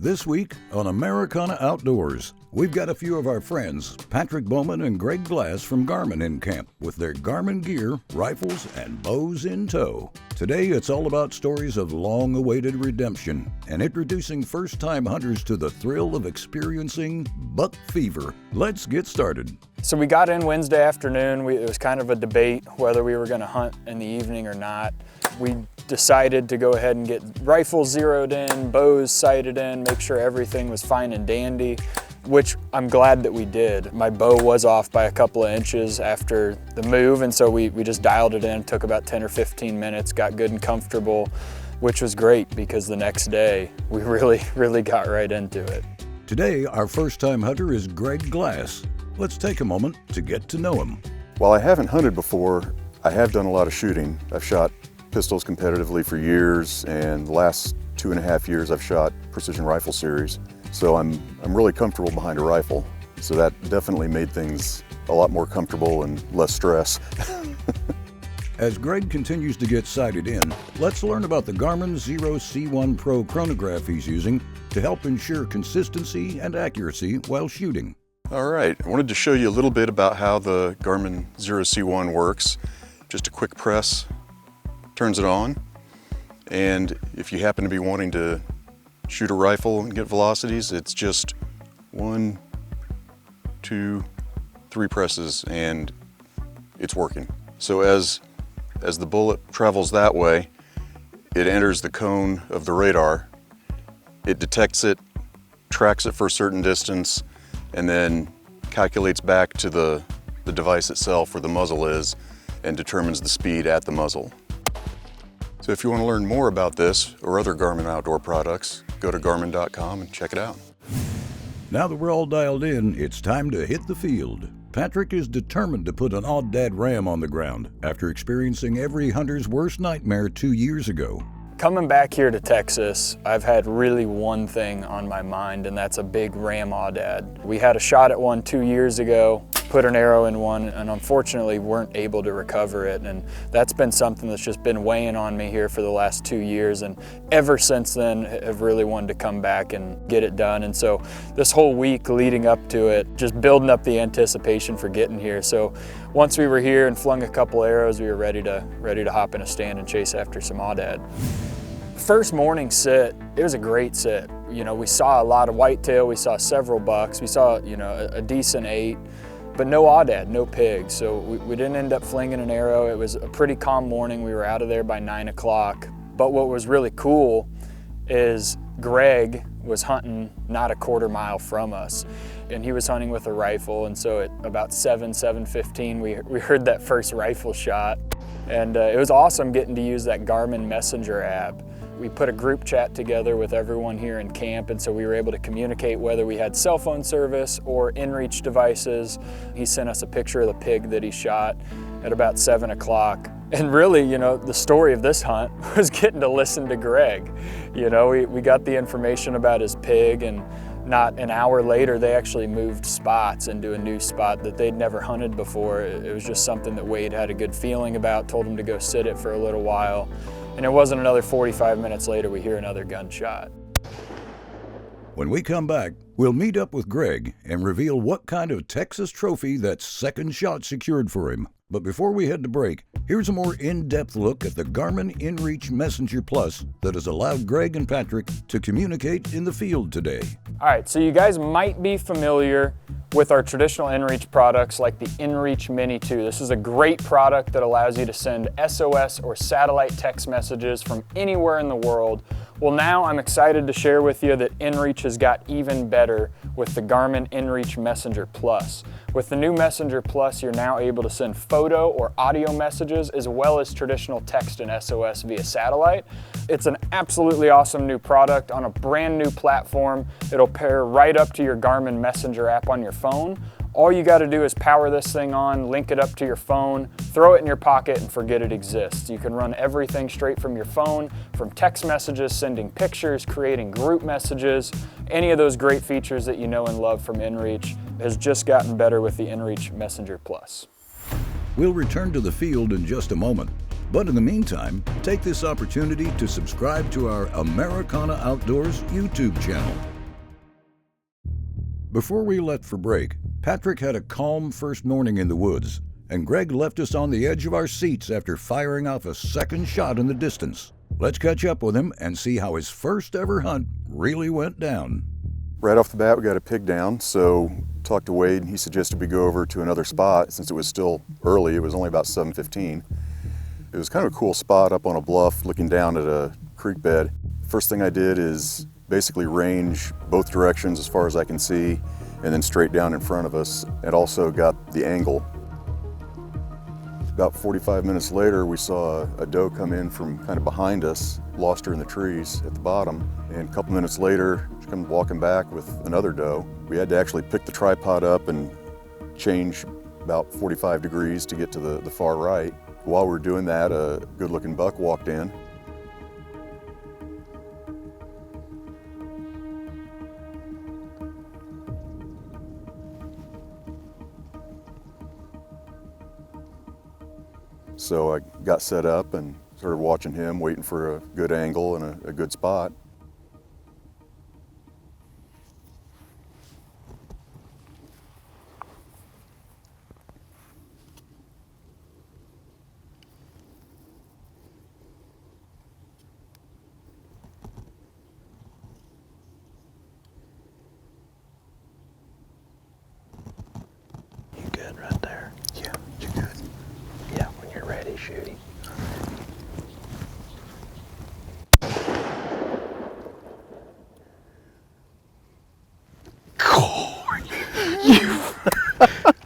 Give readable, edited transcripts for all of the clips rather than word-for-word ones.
This week on Americana Outdoors, we've got a few of our friends, Patrick Bowman and Greg Glass from Garmin in camp with their Garmin gear, rifles, and bows in tow. Today, it's all about stories of long-awaited redemption and introducing first-time hunters to the thrill of experiencing buck fever. Let's get started. So we got in Wednesday afternoon. It was kind of a debate whether we were going to hunt in the evening or not. We decided to go ahead and get rifles zeroed in, bows sighted in, make sure everything was fine and dandy, which I'm glad that we did. My bow was off by a couple of inches after the move, and so we just dialed it in. Took about 10 or 15 minutes, got good and comfortable, which was great because the next day we really got right into it. Today, our first-time hunter is Greg Glass. Let's take a moment to get to know him. While I haven't hunted before, I have done a lot of shooting. I've shot pistols competitively for years, and the last 2.5 years I've shot precision rifle series. So I'm really comfortable behind a rifle. So that definitely made things a lot more comfortable and less stress. As Greg continues to get sighted in, let's learn about the Garmin Xero C1 Pro chronograph he's using to help ensure consistency and accuracy while shooting. All right, I wanted to show you a little bit about how the Garmin Xero C1 works. Just a quick press turns it on, and if you happen to be wanting to shoot a rifle and get velocities, it's just 1, 2, 3 presses and it's working. So as the bullet travels that way, it enters the cone of the radar, it detects it, tracks it for a certain distance, and then calculates back to the device itself where the muzzle is and determines the speed at the muzzle. So if you want to learn more about this or other Garmin outdoor products, go to Garmin.com and check it out. Now that we're all dialed in, it's time to hit the field. Patrick is determined to put an Aoudad ram on the ground after experiencing every hunter's worst nightmare 2 years ago. Coming back here to Texas, I've had really one thing on my mind, and that's a big ram Aoudad. We had a shot at one 2 years ago, put an arrow in one, and unfortunately weren't able to recover it. And that's been something that's just been weighing on me here for the last 2 years. And ever since then, I've really wanted to come back and get it done. And so this whole week leading up to it, just building up the anticipation for getting here. So once we were here and flung a couple arrows, we were ready to hop in a stand and chase after some Aoudad. First morning sit, it was a great sit. You know, we saw a lot of whitetail, we saw several bucks, we saw, a decent 8, but no Aoudad, no pigs. So we didn't end up flinging an arrow. It was a pretty calm morning. We were out of there by 9 o'clock. But what was really cool is Greg was hunting not a quarter mile from us, and he was hunting with a rifle. And so at about 7:15, we heard that first rifle shot. And it was awesome getting to use that Garmin Messenger app. We put a group chat together with everyone here in camp, and so we were able to communicate whether we had cell phone service or inReach devices. He sent us a picture of the pig that he shot at about 7 o'clock. And really, the story of this hunt was getting to listen to Greg. We got the information about his pig, and not an hour later, they actually moved spots into a new spot that they'd never hunted before. It was just something that Wade had a good feeling about, told him to go sit it for a little while. And it wasn't another 45 minutes later, we hear another gunshot. When we come back, we'll meet up with Greg and reveal what kind of Texas trophy that second shot secured for him. But before we head to break, here's a more in-depth look at the Garmin inReach Messenger Plus that has allowed Greg and Patrick to communicate in the field today. All right, so you guys might be familiar with our traditional inReach products like the inReach Mini 2. This is a great product that allows you to send SOS or satellite text messages from anywhere in the world. Well, now I'm excited to share with you that inReach has got even better with the Garmin inReach Messenger Plus. With the new Messenger Plus, you're now able to send photo or audio messages as well as traditional text and SOS via satellite. It's an absolutely awesome new product on a brand new platform. It'll pair right up to your Garmin Messenger app on your phone. All you got to do is power this thing on, link it up to your phone, throw it in your pocket, and forget it exists. You can run everything straight from your phone, from text messages, sending pictures, creating group messages. Any of those great features that you know and love from inReach has just gotten better with the inReach Messenger Plus. We'll return to the field in just a moment. But in the meantime, take this opportunity to subscribe to our Americana Outdoors YouTube channel. Before we left for break, Patrick had a calm first morning in the woods, and Greg left us on the edge of our seats after firing off a second shot in the distance. Let's catch up with him and see how his first ever hunt really went down. Right off the bat, we got a pig down, so talked to Wade, and he suggested we go over to another spot since it was still early. It was only about 7:15. It was kind of a cool spot up on a bluff looking down at a creek bed. First thing I did is basically range both directions as far as I can see, and then straight down in front of us, and also got the angle. About 45 minutes later, we saw a doe come in from kind of behind us, lost her in the trees at the bottom, and a couple minutes later, she comes walking back with another doe. We had to actually pick the tripod up and change about 45 degrees to get to the far right. While we were doing that, a good-looking buck walked in. So I got set up and started watching him, waiting for a good angle and a good spot. You good right there? Yeah, you're good. Yeah, when you're ready, shoot him.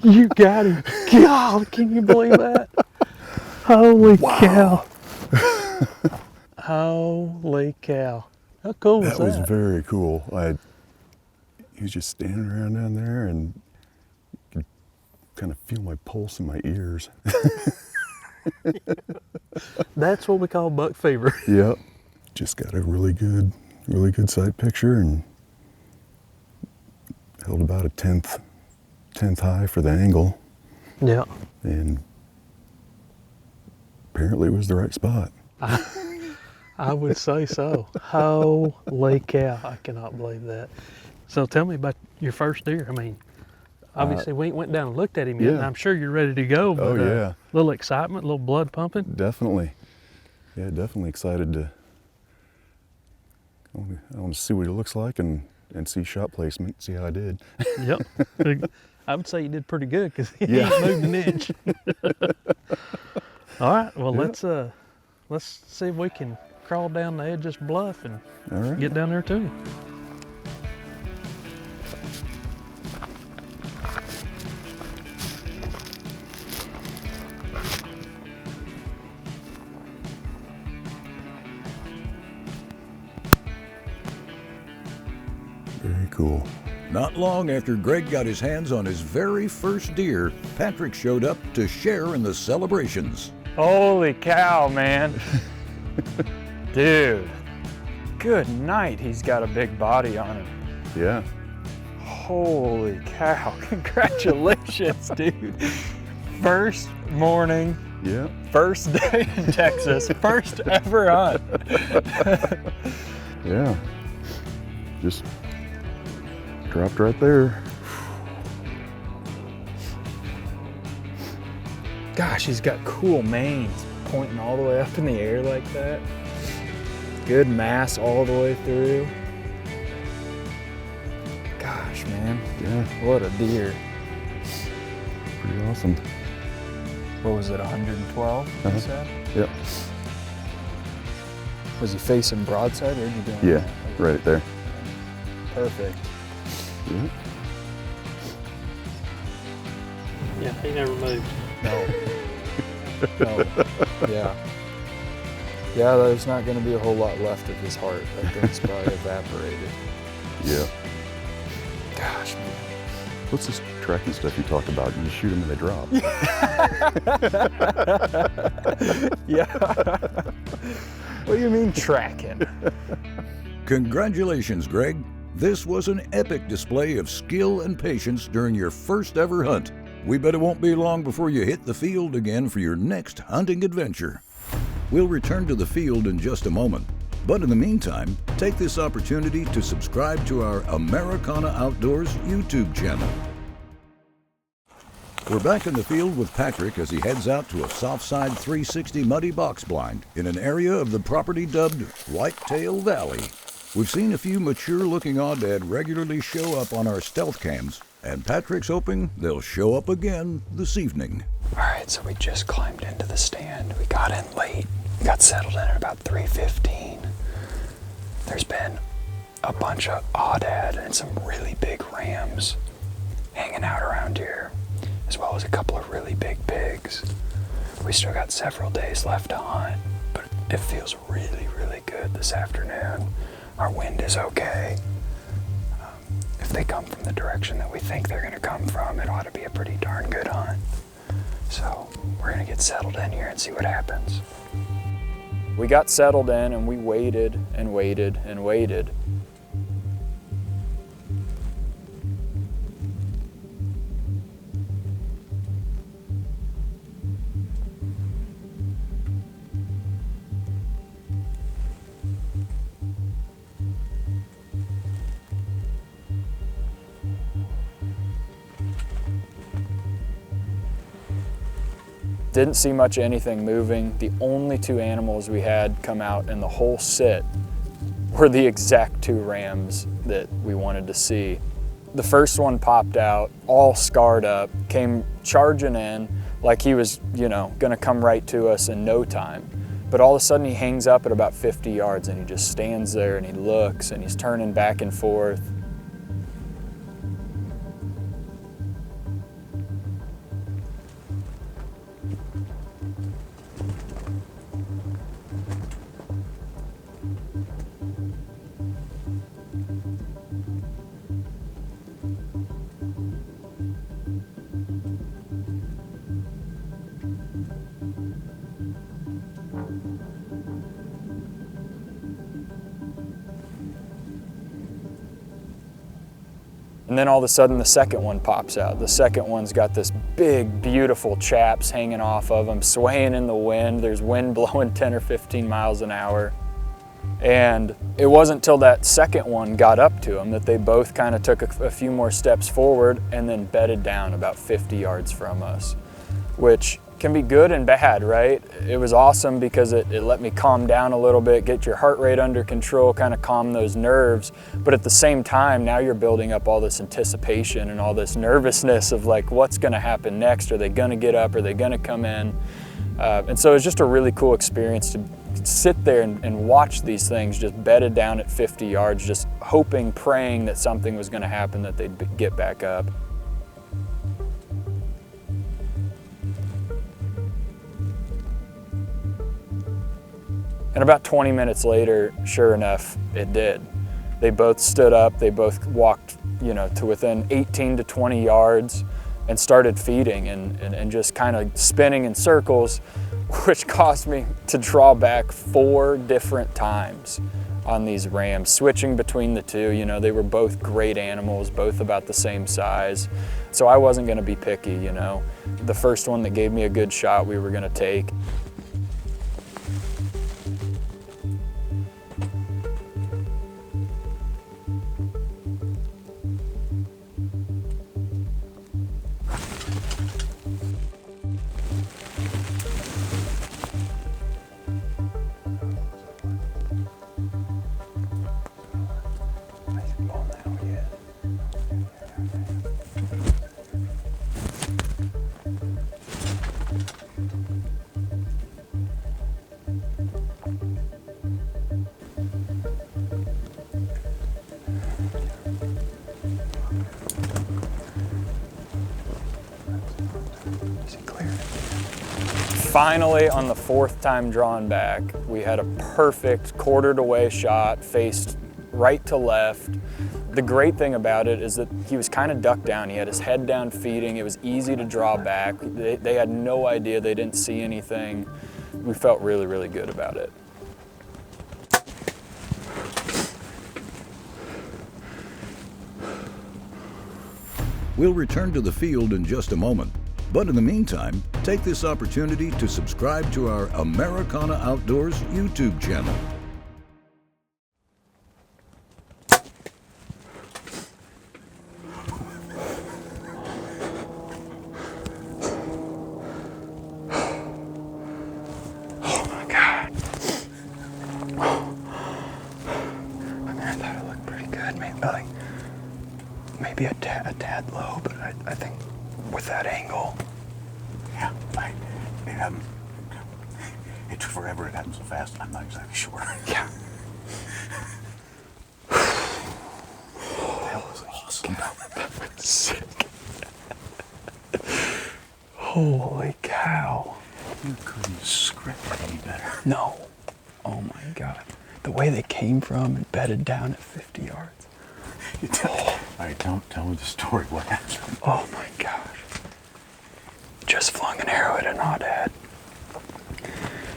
You got him. God, can you believe that? Holy cow. Holy cow. How cool was that? That was very cool. He was just standing around down there, and you could kind of feel my pulse in my ears. That's what we call buck fever. Yep. Just got a really good sight picture, and held about a tenth high for the angle. Yeah. And apparently it was the right spot. I would say so. Holy cow. I cannot believe that. So tell me about your first deer. I mean, obviously we went down and looked at him yet, and I'm sure you're ready to go. But, oh yeah. A little excitement, a little blood pumping. Definitely. Yeah, definitely excited to, I want to see what he looks like and see shot placement, see how I did. Yep. I would say you did pretty good because he Yeah. ain't moved an inch. All right, well, Yeah. let's see if we can crawl down the edge of this bluff and All right. get down there to him. Very cool. Not long after Greg got his hands on his very first deer, Patrick showed up to share in the celebrations. Holy cow, man. Dude, good night. He's got a big body on him. Yeah. Holy cow, congratulations, dude. First morning, Yeah. first day in Texas, first ever hunt. Yeah. Just dropped right there. Gosh, he's got cool manes pointing all the way up in the air like that. Good mass all the way through. Gosh, man, Yeah. what a deer. Pretty awesome. What was it, 112, you Uh-huh. said? Yep. Was he facing broadside or did you doing Yeah, that? right there. Perfect. Yeah. Yeah, he never moved. No. No. Yeah. Yeah, there's not going to be a whole lot left of his heart. That thing's probably evaporated. Yeah. Gosh, man. What's this tracking stuff you talked about? You shoot them and they drop. Yeah. What do you mean tracking? Congratulations, Greg. This was an epic display of skill and patience during your first ever hunt. We bet it won't be long before you hit the field again for your next hunting adventure. We'll return to the field in just a moment. But in the meantime, take this opportunity to subscribe to our Americana Outdoors YouTube channel. We're back in the field with Patrick as he heads out to a Southside 360 muddy box blind in an area of the property dubbed Whitetail Valley. We've seen a few mature-looking aoudad regularly show up on our stealth cams, and Patrick's hoping they'll show up again this evening. All right, so we just climbed into the stand. We got in late, got settled in at about 3:15. There's been a bunch of aoudad and some really big rams hanging out around here, as well as a couple of really big pigs. We still got several days left to hunt, but it feels really, really good this afternoon. Our wind is okay. If they come from the direction that we think they're gonna come from, it ought to be a pretty darn good hunt. So we're gonna get settled in here and see what happens. We got settled in and we waited and waited and waited. Didn't see much of anything moving. The only two animals we had come out in the whole sit were the exact two rams that we wanted to see. The first one popped out, all scarred up, came charging in like he was, gonna come right to us in no time. But all of a sudden he hangs up at about 50 yards and he just stands there and he looks and he's turning back and forth. And then all of a sudden the second one pops out. The second one's got this big, beautiful chaps hanging off of him, swaying in the wind. There's wind blowing 10 or 15 miles an hour. And it wasn't till that second one got up to him that they both kind of took a few more steps forward and then bedded down about 50 yards from us, which can be good and bad, right? It was awesome because it let me calm down a little bit, get your heart rate under control, kind of calm those nerves. But at the same time, now you're building up all this anticipation and all this nervousness of like, what's gonna happen next? Are they gonna get up? Are they gonna come in? And so it's just a really cool experience to sit there and watch these things just bedded down at 50 yards, just hoping, praying that something was gonna happen, that they'd get back up. And about 20 minutes later, sure enough, it did. They both stood up, they both walked, to within 18 to 20 yards and started feeding and just kind of spinning in circles, which caused me to draw back 4 different times on these rams, switching between the two. They were both great animals, both about the same size. So I wasn't gonna be picky, The first one that gave me a good shot, we were gonna take. Finally, on the 4th time drawn back, we had a perfect quartered away shot, faced right to left. The great thing about it is that he was kind of ducked down. He had his head down feeding. It was easy to draw back. They had no idea. They didn't see anything. We felt really, really good about it. We'll return to the field in just a moment. But in the meantime, take this opportunity to subscribe to our Americana Outdoors YouTube channel. Maybe a tad low, but I think with that angle. Yeah, it took forever. It happened so fast. I'm not exactly sure. Yeah. That was awesome. Sick. Holy cow. You couldn't script it any better. No. Oh my God. The way they came from and bedded down at 50 yards. All right, tell me the story. What happened? Oh my gosh. Just flung an arrow at an Aoudad.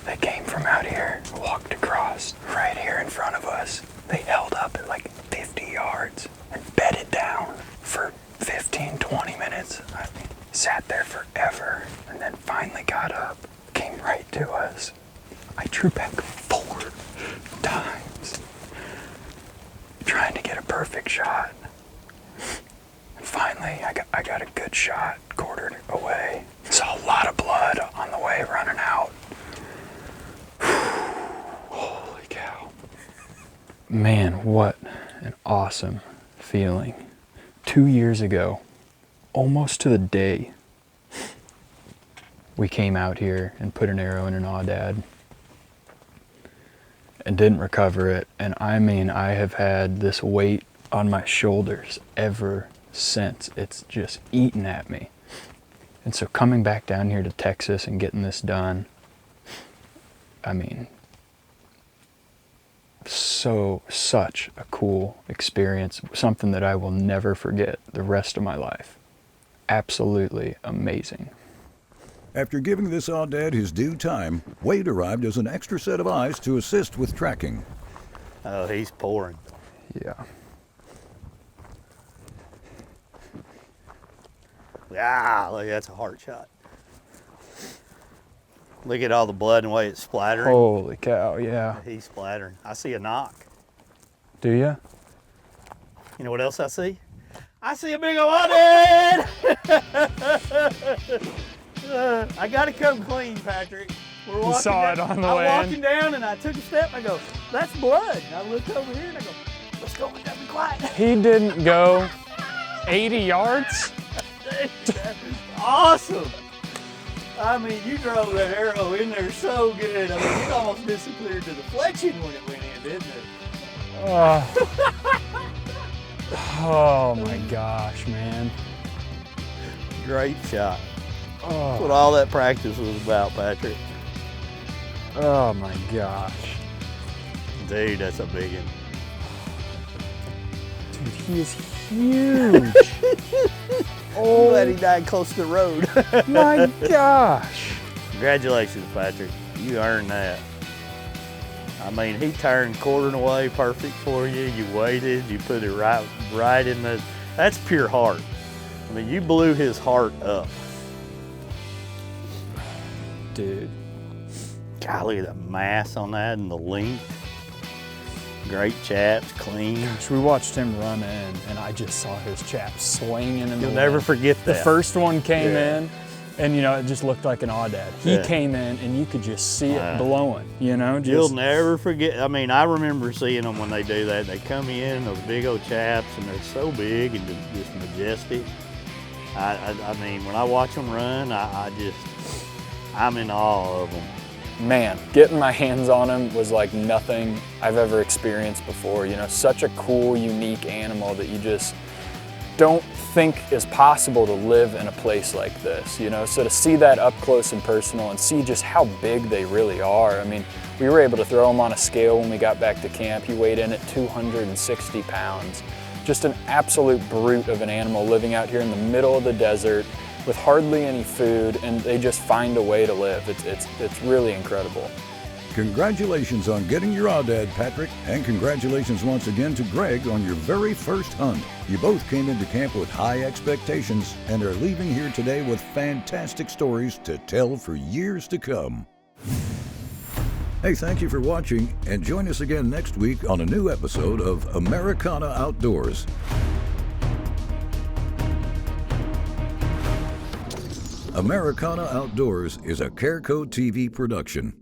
They came from out here, walked across right here in front of us. They held up at like 50 yards and bedded down for 15, 20 minutes. I mean, sat there forever and then finally got up, came right to us. I drew back 4 times trying to get a perfect shot. And finally, I got a good shot, quartered away. Saw a lot of blood on the way running out. Holy cow. Man, what an awesome feeling. 2 years ago, almost to the day, we came out here and put an arrow in an Aoudad and didn't recover it. And I mean, I have had this weight on my shoulders ever since. It's just eaten at me. And so coming back down here to Texas and getting this done, I mean, such a cool experience, something that I will never forget the rest of my life. Absolutely amazing. After giving this Aoudad his due time, Wade arrived as an extra set of eyes to assist with tracking. Oh, he's pouring. Yeah. Ah, look, that's a heart shot. Look at all the blood and the way it's splattering. Holy cow, yeah. He's splattering. I see a knock. Do ya? You know what else I see? I see a big old Aoudad! I gotta come clean, Patrick. We're walking saw down, it on the I'm way in. walking down and I took a step. I go, that's blood. And I looked over here and I go, let's go. Let's be quiet. He didn't go 80 yards? That's awesome. I mean, you drove that arrow in there so good. I mean, it almost disappeared to the flexion when it went in, didn't it? Oh my gosh, man. Great shot. That's Oh, what all that practice was about, Patrick. oh my gosh. Dude, that's a big one. Dude, he is huge. Oh, glad he died close to the road. My gosh. Congratulations, Patrick. You earned that. I mean, he turned quartering away perfect for you. You waited, you put it right in the, that's pure heart. I mean, you blew his heart up. Dude. God, look at the mass on that and the length. Great chaps, clean. So we watched him run in, and I just saw his chaps swinging in the You'll wind. never forget that. The first one came Yeah. in, and you know, it just looked like an Aoudad. He Yeah. came in, and you could just see it blowing, you know? You'll Just, never forget. I mean, I remember seeing them when they do that. They come in, those big old chaps, and they're so big and just majestic. I mean, when I watch them run, I'm in awe of them. man, getting my hands on him was like nothing I've ever experienced before. You know, such a cool, unique animal that you just don't think is possible to live in a place like this, you know? So to see that up close and personal and see just how big they really are. I mean, we were able to throw him on a scale when we got back to camp. He weighed in at 260 pounds. Just an absolute brute of an animal living out here in the middle of the desert with hardly any food, and they just find a way to live. It's really incredible. Congratulations on getting your Aoudad, Patrick, and congratulations once again to Greg on your very first hunt. You both came into camp with high expectations and are leaving here today with fantastic stories to tell for years to come. Hey, thank you for watching, and join us again next week on a new episode of Americana Outdoors. Americana Outdoors is a Careco TV production.